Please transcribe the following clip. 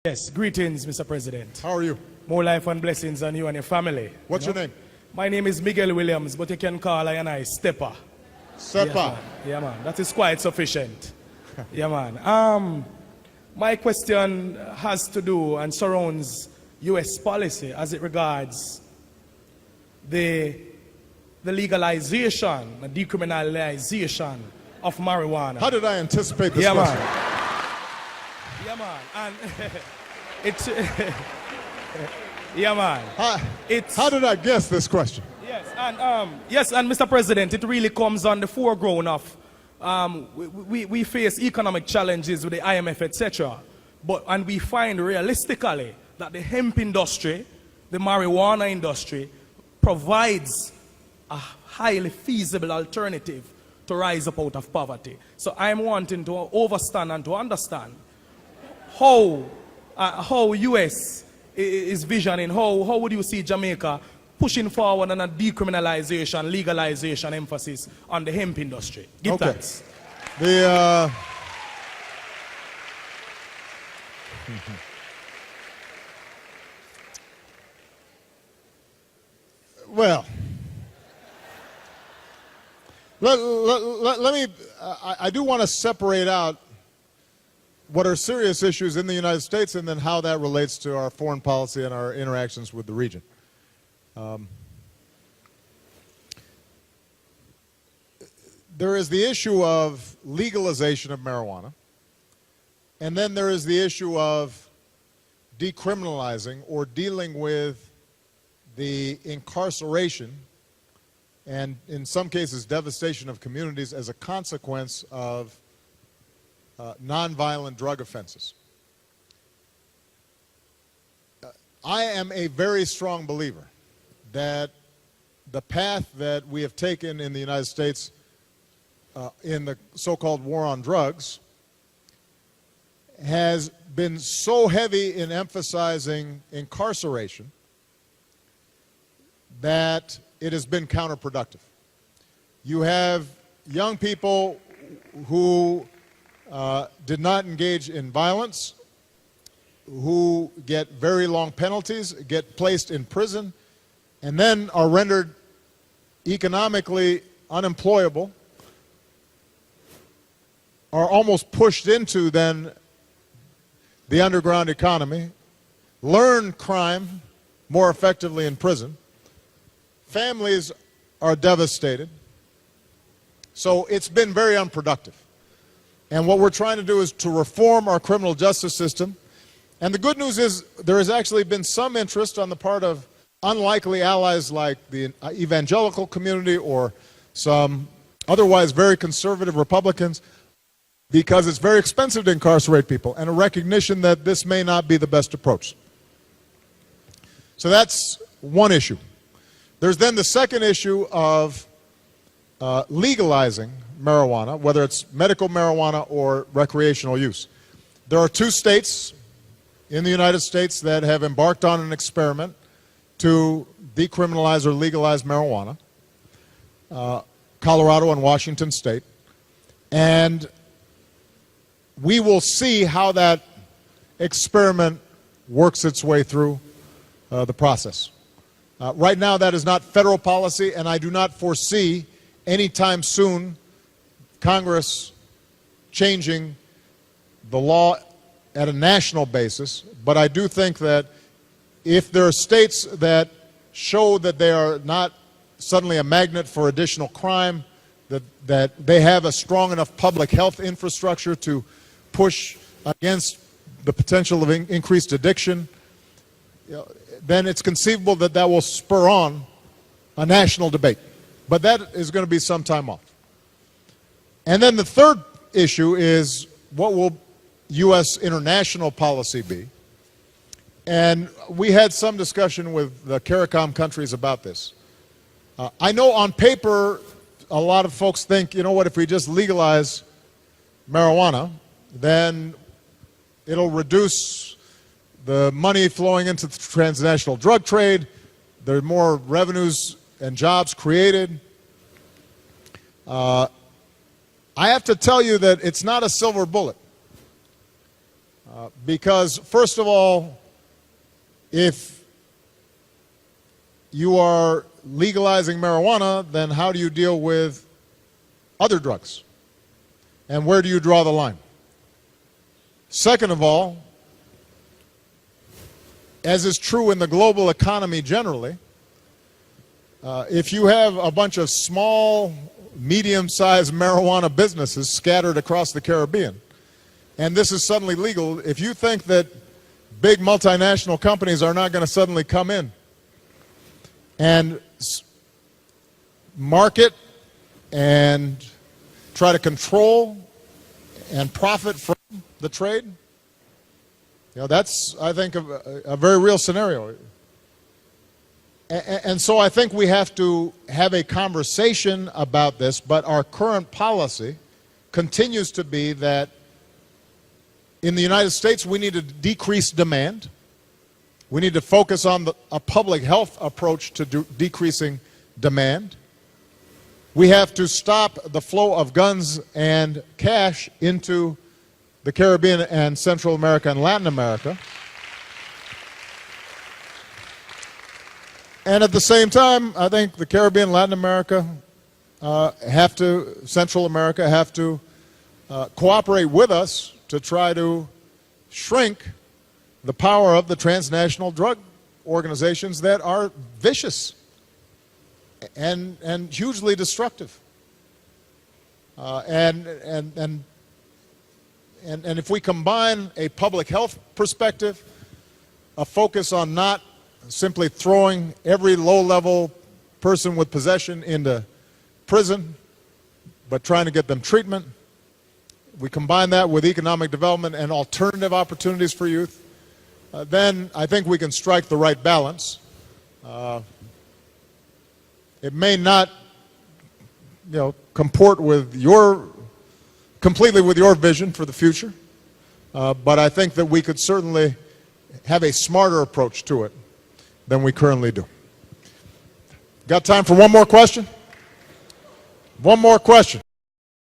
Yes, greetings, Mr. President. How are you? More life and blessings on you and your family. What's your name? My name is Miguel Williams, but you can call I Stepper. Stepper. Yes, man. Yeah, man. That is quite sufficient. Yeah, man. My question has to do and surrounds U.S. policy as it regards the legalization, the decriminalization of marijuana. How did I anticipate this Yeah, question? man. Yeah, man. And it's yeah, man. How did I guess this question? Yes, and Mr. President, it really comes on the foreground of we face economic challenges with the IMF, etc. And we find realistically that the hemp industry, the marijuana industry, provides a highly feasible alternative to rise up out of poverty. So I'm wanting to overstand and to understand how US is visioning, how would you see Jamaica pushing forward on a decriminalization, legalization emphasis on the hemp industry? Give thanks. Well, let me, I do want to separate out what are serious issues in the United States and then how that relates to our foreign policy and our interactions with the region. There is the issue of legalization of marijuana, and then there is the issue of decriminalizing or dealing with the incarceration and in some cases devastation of communities as a consequence of nonviolent drug offenses. I am a very strong believer that the path that we have taken in the United States in the so-called war on drugs has been so heavy in emphasizing incarceration that it has been counterproductive. You have young people who did not engage in violence, who get very long penalties, get placed in prison, and then are rendered economically unemployable, are almost pushed into then the underground economy, learn crime more effectively in prison. Families are devastated. So it's been very unproductive. And what we're trying to do is to reform our criminal justice system. And the good news is there has actually been some interest on the part of unlikely allies like the evangelical community or some otherwise very conservative Republicans, because it's very expensive to incarcerate people, and a recognition that this may not be the best approach. So that's one issue. There's then the second issue of legalizing marijuana, whether it's medical marijuana or recreational use. There are 2 states in the United States that have embarked on an experiment to decriminalize or legalize marijuana, Colorado and Washington State. And we will see how that experiment works its way through the process. Right now, that is not federal policy, and I do not foresee anytime soon Congress changing the law at a national basis. But I do think that if there are states that show that they are not suddenly a magnet for additional crime, that they have a strong enough public health infrastructure to push against the potential of increased addiction, then it's conceivable that that will spur on a national debate. But that is going to be some time off. And then the third issue is, what will U.S. international policy be? And we had some discussion with the CARICOM countries about this. I know on paper a lot of folks think, you know what, if we just legalize marijuana, then it'll reduce the money flowing into the transnational drug trade. There are more revenues and jobs created. I have to tell you that it's not a silver bullet. Because, first of all, if you are legalizing marijuana, then how do you deal with other drugs? And where do you draw the line? Second of all, as is true in the global economy generally, if you have a bunch of small, medium-sized marijuana businesses scattered across the Caribbean, and this is suddenly legal, if you think that big multinational companies are not going to suddenly come in and market and try to control and profit from the trade, that's, I think, a very real scenario. And so I think we have to have a conversation about this, but our current policy continues to be that in the United States we need to decrease demand. We need to focus on a public health approach to decreasing demand. We have to stop the flow of guns and cash into the Caribbean and Central America and Latin America. And at the same time, I think the Caribbean, Latin America, Central America have to cooperate with us to try to shrink the power of the transnational drug organizations that are vicious and hugely destructive. And if we combine a public health perspective, a focus on not simply throwing every low-level person with possession into prison, but trying to get them treatment, we combine that with economic development and alternative opportunities for youth, then I think we can strike the right balance. It may not, comport with completely with your vision for the future, but I think that we could certainly have a smarter approach to it than we currently do. Got time for one more question? One more question.